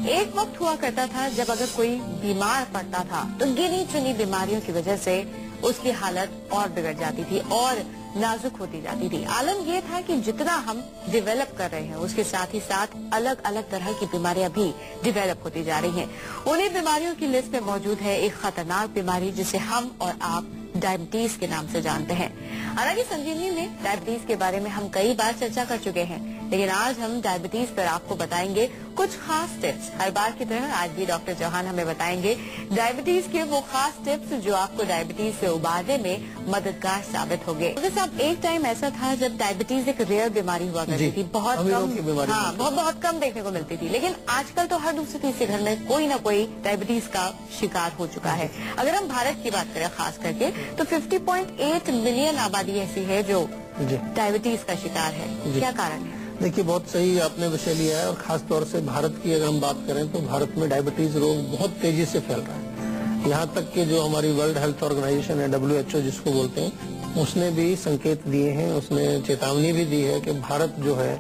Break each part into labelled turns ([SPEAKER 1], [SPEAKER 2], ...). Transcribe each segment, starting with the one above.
[SPEAKER 1] एक वक्त हुआ करता था जब अगर कोई बीमार पड़ता था तो गिनी चुनी बीमारियों की वजह से उसकी हालत और बिगड़ जाती थी और नाजुक होती जाती थी। आलम ये था कि जितना हम डेवलप कर रहे हैं उसके साथ ही साथ अलग अलग तरह की बीमारियां भी डेवलप होती जा रही हैं। उन्हीं बीमारियों की लिस्ट में मौजूद है एक खतरनाक बीमारी जिसे हम और आप डायबिटीज के नाम से जानते हैं। हालांकि संजीवनी में डायबिटीज के बारे में हम कई बार चर्चा कर चुके हैं, लेकिन आज हम डायबिटीज पर आपको बताएंगे कुछ खास टिप्स। हर बार की तरह आज भी डॉक्टर चौहान हमें बताएंगे डायबिटीज के वो खास टिप्स जो आपको डायबिटीज से उबारने में मददगार साबित होंगे। डॉक्टर साहब, एक टाइम ऐसा था जब डायबिटीज एक रेयर बीमारी हुआ करती थी, बहुत कम देखने को मिलती थी, लेकिन आजकल तो हर दूसरे तीसरे घर में कोई न कोई डायबिटीज का शिकार हो चुका है। अगर हम भारत की बात करें खास करके तो 50.8 मिलियन आबादी ऐसी है जो डायबिटीज का शिकार है। क्या कारण है?
[SPEAKER 2] देखिए, बहुत सही आपने विषय लिया है और खास तौर से भारत की अगर हम बात करें तो भारत में डायबिटीज रोग बहुत तेजी से फैल रहा है। यहाँ तक कि जो हमारी वर्ल्ड हेल्थ ऑर्गेनाइजेशन है WHO जिसको बोलते हैं, उसने भी संकेत दिए हैं, उसने चेतावनी भी दी है कि भारत जो है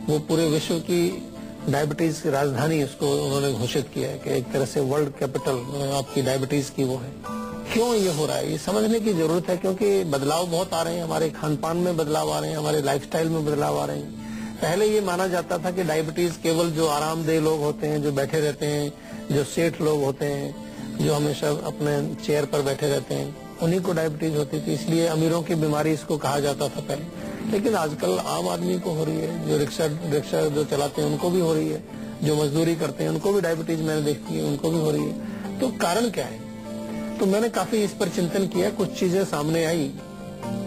[SPEAKER 2] वो पूरे विश्व की डायबिटीज की राजधानी उसको उन्होंने घोषित किया है कि एक तरह से वर्ल्ड कैपिटल आपकी डायबिटीज की वो है। क्यों ये हो रहा है ये समझने की जरूरत है, क्योंकि बदलाव बहुत आ रहे हैं, हमारे खान पान में बदलाव आ रहे हैं, हमारे लाइफस्टाइल में बदलाव आ रहे हैं। पहले ये माना जाता था कि डायबिटीज केवल जो आरामदेह लोग होते हैं, जो बैठे रहते हैं, जो सेठ लोग होते हैं, जो हमेशा अपने चेयर पर बैठे रहते हैं, उन्हीं को डायबिटीज होती थी, इसलिए अमीरों की बीमारी इसको कहा जाता था पहले। लेकिन आजकल आम आदमी को हो रही है, जो रिक्शा जो चलाते हैं उनको भी हो रही है, जो मजदूरी करते हैं उनको भी डायबिटीज मैंने देखी है, उनको भी हो रही है। तो कारण क्या है? तो मैंने काफी इस पर चिंतन किया, कुछ चीजें सामने आई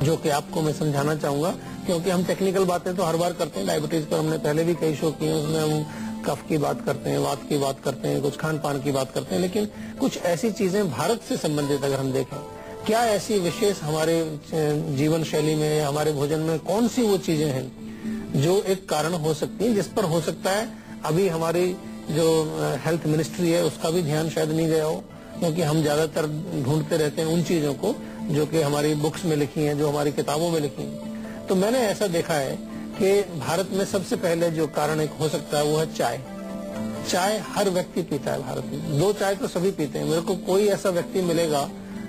[SPEAKER 2] जो कि आपको मैं समझाना चाहूंगा, क्योंकि हम टेक्निकल बातें तो हर बार करते हैं। डायबिटीज पर हमने पहले भी कई शो किए, उसमें हम कफ की बात करते हैं, वात की बात करते हैं, कुछ खान पान की बात करते हैं, लेकिन कुछ ऐसी चीजें भारत से संबंधित अगर हम देखें, क्या ऐसी विशेष हमारे जीवन शैली में, हमारे भोजन में कौन सी वो चीजें हैं जो एक कारण हो सकती है, जिस पर हो सकता है अभी हमारी जो हेल्थ मिनिस्ट्री है उसका भी ध्यान शायद नहीं गया हो, क्योंकि हम ज्यादातर ढूंढते रहते हैं उन चीजों को जो कि हमारी बुक्स में लिखी हैं, जो हमारी किताबों में लिखी हैं। तो मैंने ऐसा देखा है कि भारत में सबसे पहले जो कारण एक हो सकता है वो है चाय। चाय हर व्यक्ति पीता है भारत में, 2 चाय तो सभी पीते हैं। मेरे को कोई ऐसा व्यक्ति मिलेगा,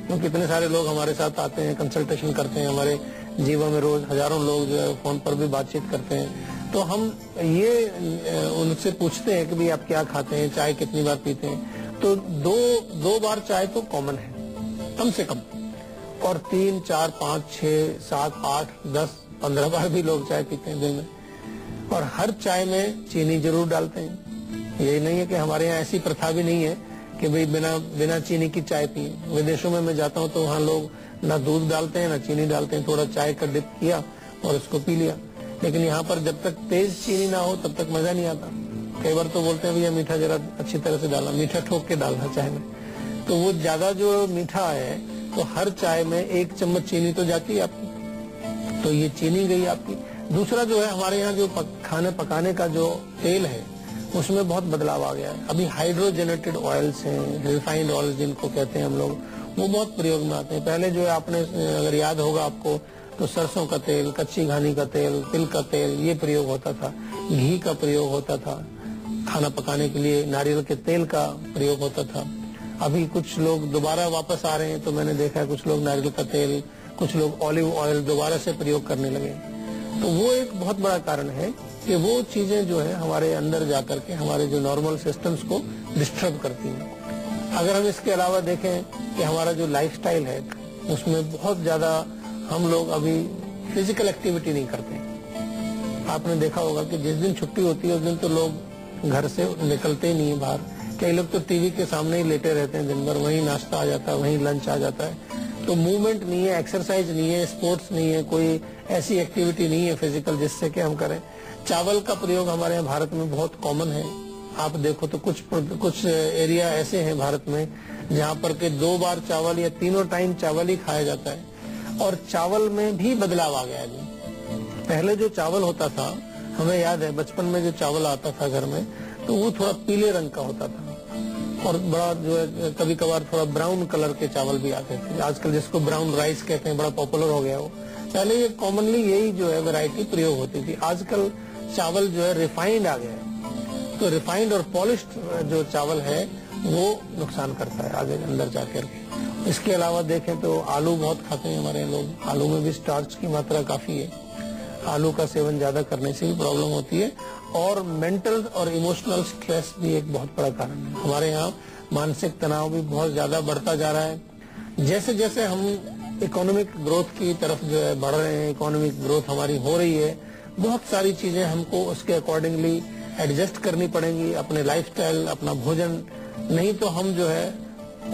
[SPEAKER 2] क्योंकि इतने सारे लोग हमारे साथ आते हैं, कंसल्टेशन करते हैं, हमारे जीवन में रोज हजारों लोग जो है फोन पर भी बातचीत करते हैं, तो हम ये उनसे पूछते हैं कि भाई आप क्या खाते हैं, चाय कितनी बार पीते हैं? तो दो बार चाय तो कॉमन है कम से कम, और 3, 4, 5, 6, 7, 8, 10, 15 बार भी लोग चाय पीते हैं दिन में। और हर चाय में चीनी जरूर डालते हैं। यही नहीं है कि हमारे यहाँ ऐसी प्रथा भी नहीं है कि भाई बिना चीनी की चाय पिए। विदेशों में मैं जाता हूँ तो वहाँ लोग ना दूध डालते हैं ना चीनी डालते हैं, थोड़ा चाय का डिप किया और उसको पी लिया। लेकिन यहाँ पर जब तक तेज चीनी ना हो तब तक मजा नहीं आता। कई बार तो बोलते हैं भैया मीठा जरा अच्छी तरह से डालना, मीठा ठोक के डालना चाय में। तो वो ज्यादा जो मीठा है तो हर चाय में 1 चम्मच चीनी तो जाती है आपकी, तो ये चीनी गई आपकी। दूसरा जो है हमारे यहाँ जो खाने पकाने का जो तेल है उसमें बहुत बदलाव आ गया है। अभी हाइड्रोजनेटेड ऑयल्स हैं, रिफाइंड ऑयल जिनको कहते हैं हम लोग, वो बहुत प्रयोग में आते हैं। पहले जो है आपने अगर याद होगा आपको तो सरसों का तेल, कच्ची घानी का तेल, तिल का तेल, ये प्रयोग होता था। घी का प्रयोग होता था खाना पकाने के लिए, नारियल के तेल का प्रयोग होता था। अभी कुछ लोग दोबारा वापस आ रहे हैं, तो मैंने देखा है कुछ लोग नारियल का तेल, कुछ लोग ऑलिव ऑयल दोबारा से प्रयोग करने लगे। तो वो एक बहुत बड़ा कारण है कि वो चीजें जो है हमारे अंदर जाकर के हमारे जो नॉर्मल सिस्टम्स को डिस्टर्ब करती हैं। अगर हम इसके अलावा देखें कि हमारा जो लाइफस्टाइल है उसमें बहुत ज्यादा हम लोग अभी फिजिकल एक्टिविटी नहीं करते। आपने देखा होगा कि जिस दिन छुट्टी होती है उस दिन तो लोग घर से निकलते ही नहीं है बाहर। कई लोग तो टीवी के सामने ही लेटे रहते हैं दिन भर, वहीं नाश्ता आ जाता है, वहीं लंच आ जाता है। तो मूवमेंट नहीं है, एक्सरसाइज नहीं है, स्पोर्ट्स नहीं है, कोई ऐसी एक्टिविटी नहीं है फिजिकल जिससे कि हम करें। चावल का प्रयोग हमारे यहाँ भारत में बहुत कॉमन है। आप देखो तो कुछ एरिया ऐसे हैं भारत में जहाँ पर के 2 बार चावल या 3 टाइम चावल ही खाया जाता है। और चावल में भी बदलाव आ गया है। पहले जो चावल होता था, हमें याद है बचपन में जो चावल आता था घर में, तो वो थोड़ा पीले रंग का होता था और बड़ा जो है कभी कभार थोड़ा ब्राउन कलर के चावल भी आते थे। आजकल जिसको ब्राउन राइस कहते हैं, बड़ा पॉपुलर हो गया वो। पहले ये कॉमनली यही जो है वैरायटी प्रयोग होती थी। आजकल चावल जो है रिफाइंड आ गया है। तो रिफाइंड और पॉलिश्ड जो चावल है वो नुकसान करता है आगे अंदर जाकर के। इसके अलावा देखें तो आलू बहुत खाते हैं हमारे लोग, आलू में भी स्टार्च की मात्रा काफी है, आलू का सेवन ज्यादा करने से भी प्रॉब्लम होती है। और मेंटल और इमोशनल स्ट्रेस भी एक बहुत बड़ा कारण है। हमारे यहाँ मानसिक तनाव भी बहुत ज्यादा बढ़ता जा रहा है। जैसे जैसे हम इकोनॉमिक ग्रोथ की तरफ जो है बढ़ रहे हैं, इकोनॉमिक ग्रोथ हमारी हो रही है, बहुत सारी चीजें हमको उसके अकॉर्डिंगली एडजस्ट करनी पड़ेंगी, अपने लाइफस्टाइल, अपना भोजन, नहीं तो हम जो है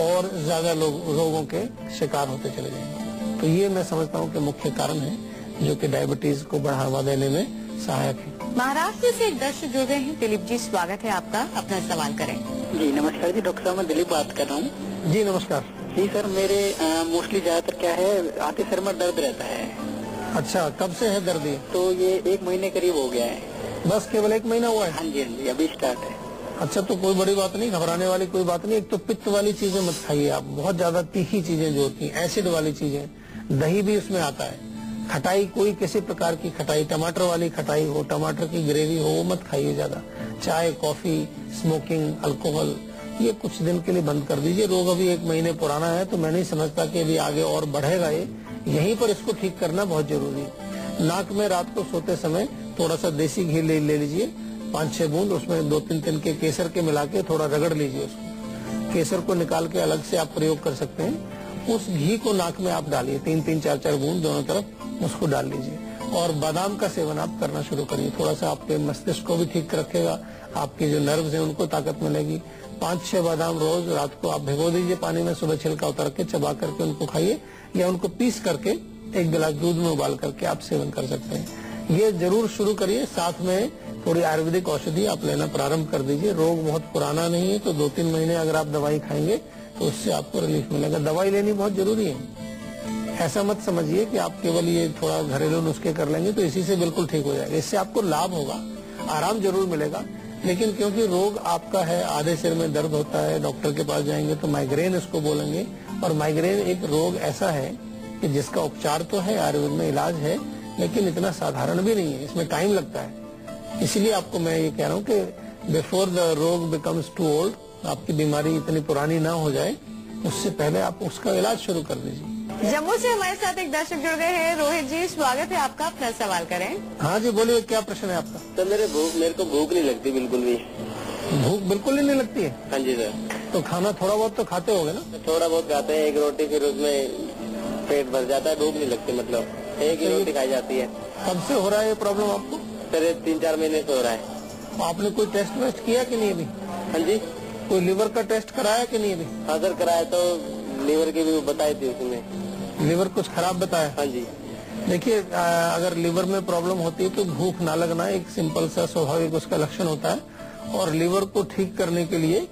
[SPEAKER 2] और ज्यादा रोगों के शिकार होते चले जाएंगे। तो ये मैं समझता हूँ कि मुख्य कारण है जो कि डायबिटीज को बढ़ावा देने में सहायक है।
[SPEAKER 1] महाराष्ट्र से एक दर्शक जुड़ गए हैं। दिलीप जी, स्वागत है आपका, अपना सवाल करें।
[SPEAKER 3] जी नमस्कार जी, डॉक्टर साहब मैं दिलीप बात कर रहा हूँ।
[SPEAKER 2] जी नमस्कार
[SPEAKER 3] जी सर, मेरे मोस्टली ज्यादातर क्या है, आते सर में दर्द रहता है।
[SPEAKER 2] अच्छा, कब से है दर्द ये?
[SPEAKER 3] तो ये 1 महीने करीब हो गया है।
[SPEAKER 2] बस केवल 1 महीना हुआ है?
[SPEAKER 3] हाँ जी, अभी स्टार्ट है।
[SPEAKER 2] अच्छा, तो कोई बड़ी बात नहीं, घबराने वाली कोई बात नहीं। एक तो पित्त वाली चीजें मत खाइए आप, बहुत ज्यादा तीखी चीजें जो होती हैं, एसिड वाली चीजें, दही भी उसमें आता है, खटाई, कोई किसी प्रकार की खटाई, टमाटर वाली खटाई हो, टमाटर की ग्रेवी हो, वो मत खाइए ज्यादा। चाय, कॉफी, स्मोकिंग, अल्कोहल, ये कुछ दिन के लिए बंद कर दीजिए। रोग अभी 1 महीने पुराना है, तो मैं नहीं समझता कि अभी आगे और बढ़ेगा ये। यहीं पर इसको ठीक करना बहुत जरूरी है। नाक में रात को सोते समय थोड़ा सा देसी घी ले लीजिए, 5-6 बूंद, उसमें 2-3 तिनके केसर के मिला के थोड़ा रगड़ लीजिए उसको। केसर को निकाल के अलग से आप प्रयोग कर सकते हैं। उस घी को नाक में आप डालिए, 3-3, 4-4 बूंद दोनों तरफ उसको डाल लीजिए। और बादाम का सेवन आप करना शुरू करिए, थोड़ा सा आपके मस्तिष्क को भी ठीक रखेगा, आपके जो नर्व्स हैं उनको ताकत मिलेगी। 5-6 बादाम रोज रात को आप भिगो दीजिए पानी में, सुबह छिलका उतार के चबा करके उनको खाइए, या उनको पीस करके 1 गिलास दूध में उबाल करके आप सेवन कर सकते हैं। ये जरूर शुरू करिए। साथ में थोड़ी आयुर्वेदिक औषधि आप लेना प्रारंभ कर दीजिए। रोग बहुत पुराना नहीं है, तो 2-3 महीने अगर आप दवाई खाएंगे तो उससे आपको रिलीफ मिलेगा। दवाई लेनी बहुत जरूरी है। ऐसा मत समझिए कि आप केवल ये थोड़ा घरेलू नुस्खे कर लेंगे तो इसी से बिल्कुल ठीक हो जाएगा। इससे आपको लाभ होगा, आराम जरूर मिलेगा, लेकिन क्योंकि रोग आपका है, आधे सिर में दर्द होता है, डॉक्टर के पास जाएंगे तो माइग्रेन इसको बोलेंगे। और माइग्रेन एक रोग ऐसा है कि जिसका उपचार तो है, आयुर्वेद में इलाज है, लेकिन इतना साधारण भी नहीं है, इसमें टाइम लगता है। इसलिए आपको मैं ये कह रहा हूँ कि बिफोर द रोग बिकम्स टू ओल्ड, आपकी बीमारी इतनी पुरानी ना हो जाए, उससे पहले आप उसका इलाज शुरू कर दीजिए।
[SPEAKER 1] जम्मू से हमारे साथ एक दर्शक जुड़ गए हैं। रोहित जी, स्वागत है आपका, अपना सवाल करें।
[SPEAKER 2] हाँ जी, बोलिए, क्या प्रश्न है आपका?
[SPEAKER 3] सर मेरे को भूख नहीं लगती बिल्कुल भी।
[SPEAKER 2] भूख बिल्कुल ही नहीं लगती है?
[SPEAKER 3] हाँ जी सर।
[SPEAKER 2] तो खाना थोड़ा बहुत तो खाते होगे ना?
[SPEAKER 3] थोड़ा बहुत खाते हैं, 1 रोटी, फिर उसमें पेट भर जाता है, भूख नहीं लगती, मतलब 1 ही रोटी खाई जाती है।
[SPEAKER 2] कब से हो रहा है ये प्रॉब्लम आपको?
[SPEAKER 3] सर 3-4 महीने से हो रहा है।
[SPEAKER 2] आपने कोई टेस्ट वेस्ट किया कि नहीं अभी?
[SPEAKER 3] हाँ जी।
[SPEAKER 2] कोई लिवर का टेस्ट कराया कि नहीं अभी?
[SPEAKER 3] हाँ सर कराया, तो लीवर की भी बताई थी उसमें।
[SPEAKER 2] लिवर कुछ खराब बताया?
[SPEAKER 3] हाँ जी।
[SPEAKER 2] देखिए, अगर लिवर में प्रॉब्लम होती है तो भूख ना लगना एक सिंपल सा स्वाभाविक उसका लक्षण होता है। और लिवर को ठीक करने के लिए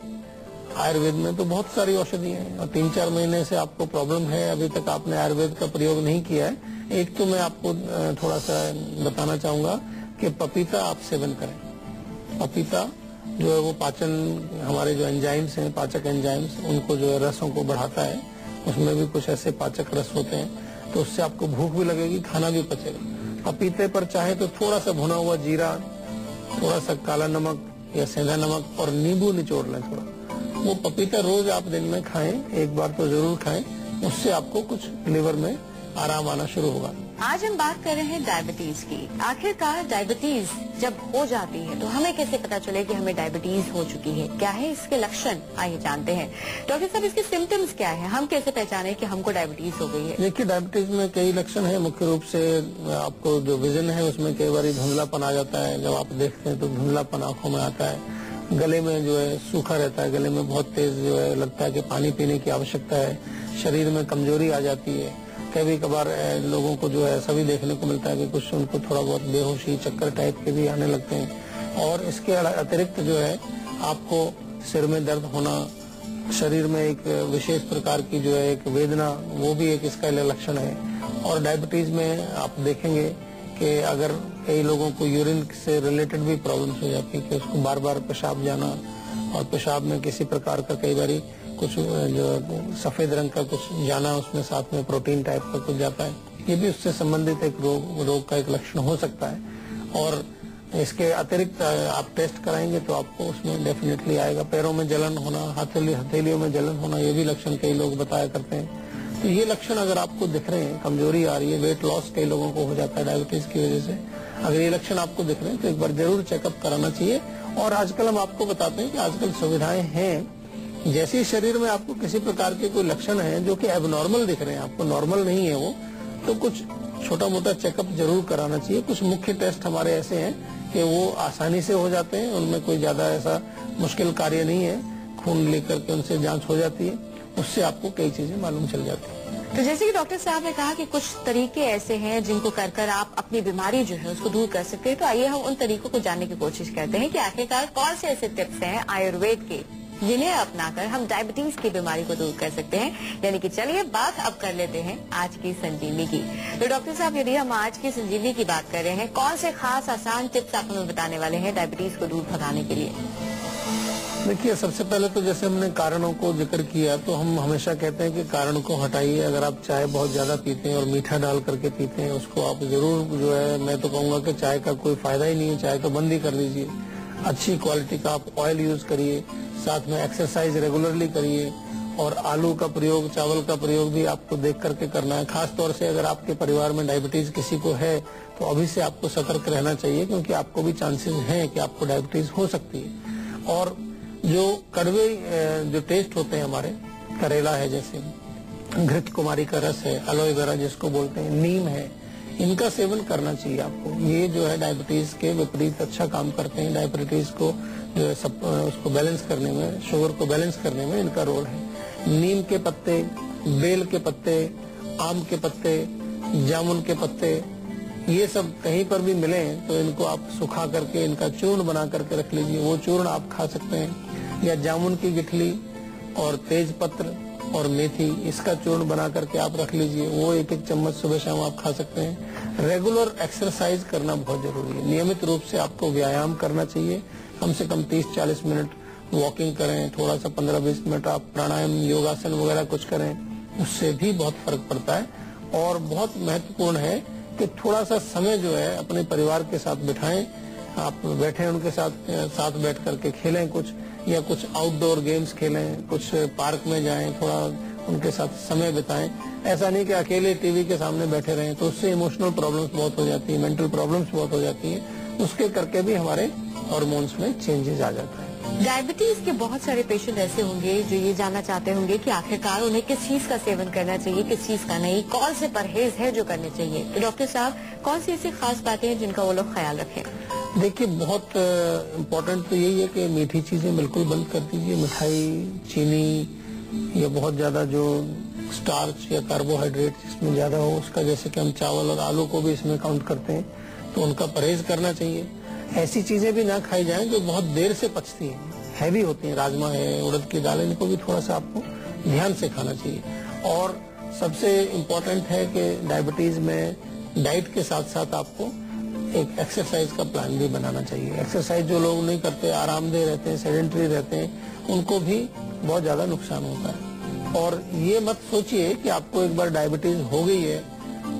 [SPEAKER 2] आयुर्वेद में तो बहुत सारी औषधि हैं, और 3-4 महीने से आपको प्रॉब्लम है, अभी तक आपने आयुर्वेद का प्रयोग नहीं किया है। एक तो मैं आपको थोड़ा सा बताना चाहूंगा कि पपीता आप सेवन करें। पपीता जो है वो पाचन, हमारे जो एंजाइम्स हैं, पाचक एंजाइम्स, उनको जो है रसों को बढ़ाता है। उसमें भी कुछ ऐसे पाचक रस होते हैं, तो उससे आपको भूख भी लगेगी, खाना भी पचेगा। पपीते पर चाहे तो थोड़ा सा भुना हुआ जीरा, थोड़ा सा काला नमक या सेंधा नमक और नींबू निचोड़ लें थोड़ा। वो पपीता रोज आप दिन में खाएं, एक बार तो जरूर खाएं, उससे आपको कुछ लिवर में आराम आना शुरू होगा।
[SPEAKER 1] आज हम बात कर रहे हैं डायबिटीज की। आखिरकार डायबिटीज जब हो जाती है तो हमें कैसे पता चले कि हमें डायबिटीज हो चुकी है? क्या है इसके लक्षण, आइए जानते हैं। डॉक्टर साहब, इसके सिम्टम्स क्या है? हम कैसे पहचाने कि हमको डायबिटीज हो गई है?
[SPEAKER 2] देखिए, डायबिटीज में कई लक्षण है। मुख्य रूप से आपको जो विजन है उसमें कई बार धुंधलापन आ जाता है। जब आप देखते हैं तो धुंधलापन आंखों में आता है। गले में जो है सूखा रहता है, गले में बहुत तेज जो है लगता है कि पानी पीने की आवश्यकता है। शरीर में कमजोरी आ जाती है। कभी कभार लोगों को जो है ऐसा भी देखने को मिलता है कि कुछ उनको थोड़ा बहुत बेहोशी, चक्कर टाइप के भी आने लगते हैं। और इसके अतिरिक्त जो है आपको सिर में दर्द होना, शरीर में एक विशेष प्रकार की जो है एक वेदना, वो भी एक इसका लक्षण है। और डायबिटीज में आप देखेंगे कि अगर कई लोगों को यूरिन से रिलेटेड भी प्रॉब्लम्स हो जाती है कि उसको बार बार पेशाब जाना, और पेशाब में किसी प्रकार का कई बारी कुछ जो सफेद रंग का कुछ जाना, उसमें साथ में प्रोटीन टाइप का कुछ जाता है, ये भी उससे संबंधित एक रोग का एक लक्षण हो सकता है। और इसके अतिरिक्त आप टेस्ट कराएंगे तो आपको उसमें डेफिनेटली आएगा। पैरों में जलन होना, हथेलियों में जलन होना, ये भी लक्षण कई लोग बताया करते हैं। तो ये लक्षण अगर आपको दिख रहे हैं, कमजोरी आ रही है, वेट लॉस कई लोगों को हो जाता है डायबिटीज की वजह से, अगर ये लक्षण आपको दिख रहे हैं तो एक बार जरूर चेकअप कराना चाहिए। और आजकल हम आपको बताते हैं कि आजकल सुविधाएं हैं, जैसे शरीर में आपको किसी प्रकार के कोई लक्षण है जो कि एबनॉर्मल दिख रहे हैं, आपको नॉर्मल नहीं है वो, तो कुछ छोटा मोटा चेकअप जरूर कराना चाहिए। कुछ मुख्य टेस्ट हमारे ऐसे हैं कि वो आसानी से हो जाते हैं, उनमें कोई ज्यादा ऐसा मुश्किल कार्य नहीं है, खून लेकर के उनसे जांच हो जाती है, उससे आपको कई चीजें मालूम चल जाती है।
[SPEAKER 1] तो जैसे कि डॉक्टर साहब ने कहा कि कुछ तरीके ऐसे हैं जिनको कर आप अपनी बीमारी जो है उसको दूर कर सकते हैं, तो आइए हम उन तरीकों को जानने की कोशिश करते हैं कि आखिरकार कौन से ऐसे टिप्स हैं आयुर्वेद के जिन्हें अपनाकर हम डायबिटीज की बीमारी को दूर कर सकते हैं। यानी कि चलिए बात अब कर लेते हैं आज की संजीवनी की। तो डॉक्टर साहब, यदि हम आज की संजीवनी की बात कर रहे हैं, कौन से खास आसान टिप्स आप हमें बताने वाले हैं डायबिटीज को दूर भगाने के लिए?
[SPEAKER 2] देखिए, सबसे पहले तो जैसे हमने कारणों को जिक्र किया, तो हम हमेशा कहते हैं कि कारण को हटाइए। अगर आप चाय बहुत ज्यादा पीते हैं और मीठा डाल करके पीते हैं, उसको आप जरूर जो है, मैं तो कहूंगा कि चाय का कोई फायदा ही नहीं है, चाय तो बंद ही कर दीजिए। अच्छी क्वालिटी का आप ऑयल यूज करिए, साथ में एक्सरसाइज रेगुलरली करिए, और आलू का प्रयोग, चावल का प्रयोग भी आपको देख करके करना है। खास तौर से अगर आपके परिवार में डायबिटीज किसी को है तो अभी से आपको सतर्क रहना चाहिए, क्योंकि आपको भी चांसेस हैं कि आपको डायबिटीज हो सकती है। और जो कड़वे जो टेस्ट होते हैं हमारे, करेला है जैसे, घृत कुमारी का रस है, एलोवेरा जिसको बोलते हैं, नीम है, इनका सेवन करना चाहिए आपको। ये जो है डायबिटीज के विपरीत अच्छा काम करते हैं। डायबिटीज को जो है उसको बैलेंस करने में, शुगर को बैलेंस करने में इनका रोल है। नीम के पत्ते, बेल के पत्ते, आम के पत्ते, जामुन के पत्ते, ये सब कहीं पर भी मिले तो इनको आप सुखा करके इनका चूर्ण बना करके रख लीजिए, वो चूर्ण आप खा सकते हैं। या जामुन की गिठली और तेज पत्र और मेथी, इसका चूर्ण बना करके आप रख लीजिए, वो एक एक चम्मच सुबह शाम आप खा सकते हैं। रेगुलर एक्सरसाइज करना बहुत जरूरी है। नियमित रूप से आपको व्यायाम करना चाहिए, कम से कम 30-40 मिनट वॉकिंग करें, थोड़ा सा 15-20 मिनट आप प्राणायाम, योगासन वगैरह कुछ करें, उससे भी बहुत फर्क पड़ता है। और बहुत महत्वपूर्ण है कि थोड़ा सा समय जो है अपने परिवार के साथ बिठाएं, आप बैठे उनके साथ बैठ करके खेलें कुछ, या कुछ आउटडोर गेम्स खेलें, कुछ पार्क में जाएं, थोड़ा उनके साथ समय बिताएं। ऐसा नहीं कि अकेले टीवी के सामने बैठे रहें, तो उससे इमोशनल प्रॉब्लम्स बहुत हो जाती है, मेंटल प्रॉब्लम्स बहुत हो जाती है, उसके करके भी हमारे हार्मोन्स में चेंजेस आ जाता है।
[SPEAKER 1] डायबिटीज के बहुत सारे पेशेंट ऐसे होंगे जो ये जानना चाहते होंगे कि आखिरकार उन्हें किस चीज का सेवन करना चाहिए, किस चीज का नहीं, कौन से परहेज है जो करने चाहिए। तो डॉक्टर साहब, कौन सी ऐसी खास बातें हैं जिनका वो लोग ख्याल रखें?
[SPEAKER 2] देखिए, बहुत इम्पोर्टेंट तो यही है कि मीठी चीजें बिल्कुल बंद कर दीजिए। मिठाई, चीनी या बहुत ज्यादा जो स्टार्च या कार्बोहाइड्रेट जिसमें ज्यादा हो, उसका, जैसे कि हम चावल और आलू को भी इसमें काउंट करते हैं, तो उनका परहेज करना चाहिए। ऐसी चीजें भी ना खाई जाएं जो बहुत देर से पचती हैं, हैवी होती हैं, राजमा है, उड़द की दाल, इनको भी थोड़ा सा आपको ध्यान से खाना चाहिए। और सबसे इम्पोर्टेंट है कि डायबिटीज में डाइट के साथ साथ आपको एक एक्सरसाइज का प्लान भी बनाना चाहिए। एक्सरसाइज जो लोग नहीं करते, आरामदेह रहते हैं, सेडेंटरी रहते हैं, उनको भी बहुत ज्यादा नुकसान होता है। और ये मत सोचिए कि आपको एक बार डायबिटीज हो गई है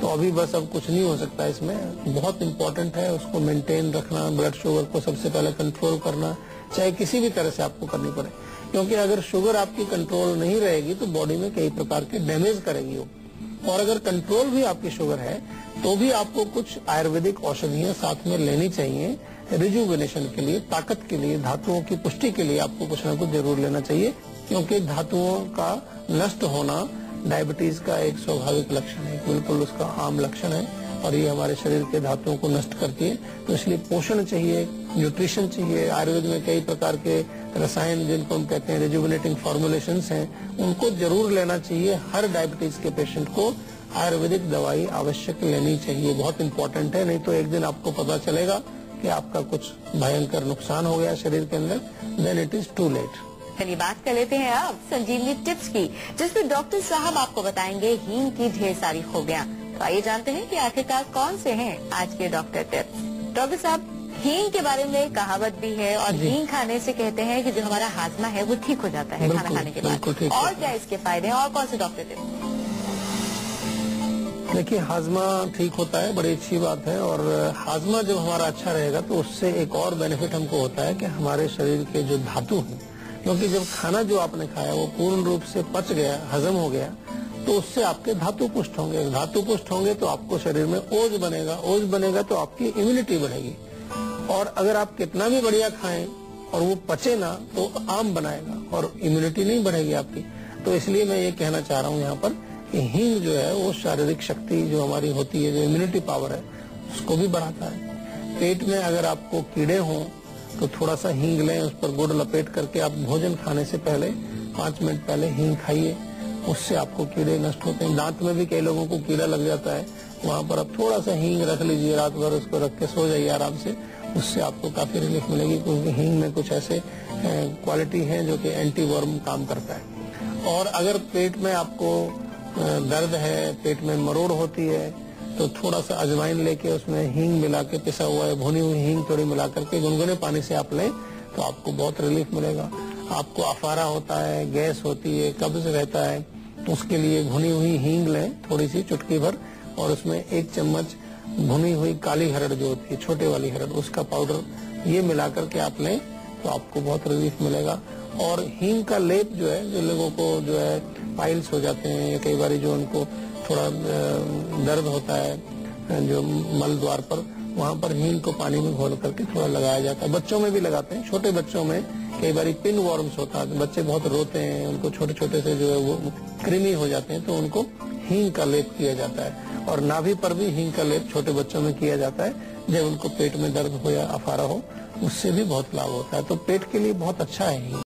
[SPEAKER 2] तो अभी बस अब कुछ नहीं हो सकता। इसमें बहुत इम्पोर्टेंट है उसको मेंटेन रखना, ब्लड शुगर को सबसे पहले कंट्रोल करना, चाहे किसी भी तरह से आपको करनी पड़े, क्योंकि अगर शुगर आपकी कंट्रोल नहीं रहेगी तो बॉडी में कई प्रकार के डैमेज करेगी वो। और अगर कंट्रोल भी आपकी शुगर है तो भी आपको कुछ आयुर्वेदिक औषधियां साथ में लेनी चाहिए रिजुविनेशन के लिए, ताकत के लिए, धातुओं की पुष्टि के लिए आपको कुछ न कुछ जरूर लेना चाहिए, क्योंकि धातुओं का नष्ट होना डायबिटीज का एक स्वाभाविक लक्षण है, बिल्कुल उसका आम लक्षण है, और ये हमारे शरीर के धातुओं को नष्ट करती है। तो इसलिए पोषण चाहिए, न्यूट्रिशन चाहिए। आयुर्वेद में कई प्रकार के रसायन, जिनको हम कहते हैं रिजुविनेटिंग फॉर्मुलेशंस हैं, उनको जरूर लेना चाहिए। हर डायबिटीज के पेशेंट को आयुर्वेदिक दवाई आवश्यक लेनी चाहिए, बहुत इंपॉर्टेंट है। नहीं तो एक दिन आपको पता चलेगा कि आपका कुछ भयंकर नुकसान हो गया शरीर के अंदर, then it is too late.
[SPEAKER 1] चलिए बात कर लेते हैं अब संजीवनी टिप्स की, जिसमें डॉक्टर साहब आपको बताएंगे हींग की ढेर सारी खूबियां। तो आइए जानते हैं कि आखिरकार कौन से हैं आज के डॉक्टर टिप्स। डॉक्टर साहब, हींग के बारे में कहावत भी है, और हींग खाने से कहते हैं कि जो हमारा हाजमा है वो ठीक हो जाता है खाना खाने के बाद। और क्या इसके फायदे हैं, और कौन से डॉक्टर टिप्स?
[SPEAKER 2] देखिए, हाजमा ठीक होता है, बड़ी अच्छी बात है। और हाजमा जब हमारा अच्छा रहेगा तो उससे एक और बेनिफिट हमको होता है कि हमारे शरीर के जो धातु हैं, क्योंकि जब खाना जो आपने खाया वो पूर्ण रूप से पच गया, हजम हो गया, तो उससे आपके धातु पुष्ट होंगे। धातु पुष्ट होंगे तो आपको शरीर में ओज बनेगा, ओज बनेगा तो आपकी इम्यूनिटी बढ़ेगी। और अगर आप कितना भी बढ़िया खाएं और वो पचे ना तो आम बनाएगा और इम्यूनिटी नहीं बढ़ेगी आपकी। तो इसलिए मैं ये कहना चाह रहा हूँ यहाँ पर कि हींग जो है वो शारीरिक शक्ति जो हमारी होती है, जो इम्यूनिटी पावर है, उसको भी बढ़ाता है। पेट में अगर आपको कीड़े हों तो थोड़ा सा हींग लें, उस पर गुड़ लपेट करके आप भोजन खाने से पहले 5 मिनट पहले हींग खाइए, उससे आपको कीड़े नष्ट होते हैं। दांत में भी कई लोगों को कीड़ा लग जाता है, वहाँ पर आप थोड़ा सा हींग रख लीजिए, रात भर उसको रख के सो जाइए आराम से, उससे आपको काफी रिलीफ मिलेगी, क्योंकि हींग में कुछ ऐसे क्वालिटी है जो कि एंटी वर्म काम करता है। और अगर पेट में आपको दर्द है, पेट में मरोड़ होती है, तो थोड़ा सा अजवाइन लेके उसमें हींग मिला के, पिसा हुआ है भुनी हुई हींग थोड़ी मिला करके गुनगुने पानी से आप लें तो आपको बहुत रिलीफ मिलेगा। आपको अफारा होता है, गैस होती है, कब्ज रहता है, उसके लिए भुनी हुई हींग लें, थोड़ी सी चुटकी भर, और उसमें 1 चम्मच भुनी हुई काली हरड़ जो होती है, छोटे वाली हरड़, उसका पाउडर ये मिला करके आप लें तो आपको बहुत रिलीफ मिलेगा। और हींग का लेप जो है, जो लोगों को जो है पाइल्स हो जाते हैं या कई बार जो उनको थोड़ा दर्द होता है जो मल द्वार पर, वहाँ पर हींग को पानी में घोल करके थोड़ा लगाया जाता है। बच्चों में भी लगाते हैं, छोटे बच्चों में कई बार पिन वॉर्म्स होता है, बच्चे बहुत रोते हैं, उनको छोटे छोटे से जो है वो कृमि हो जाते हैं, तो उनको हींग का लेप किया जाता है। और नाभि पर भी हींग का लेप छोटे बच्चों में किया जाता है, जब उनको पेट में दर्द हो या अफारा हो, उससे भी बहुत लाभ होता है। तो पेट के लिए बहुत अच्छा है हींग।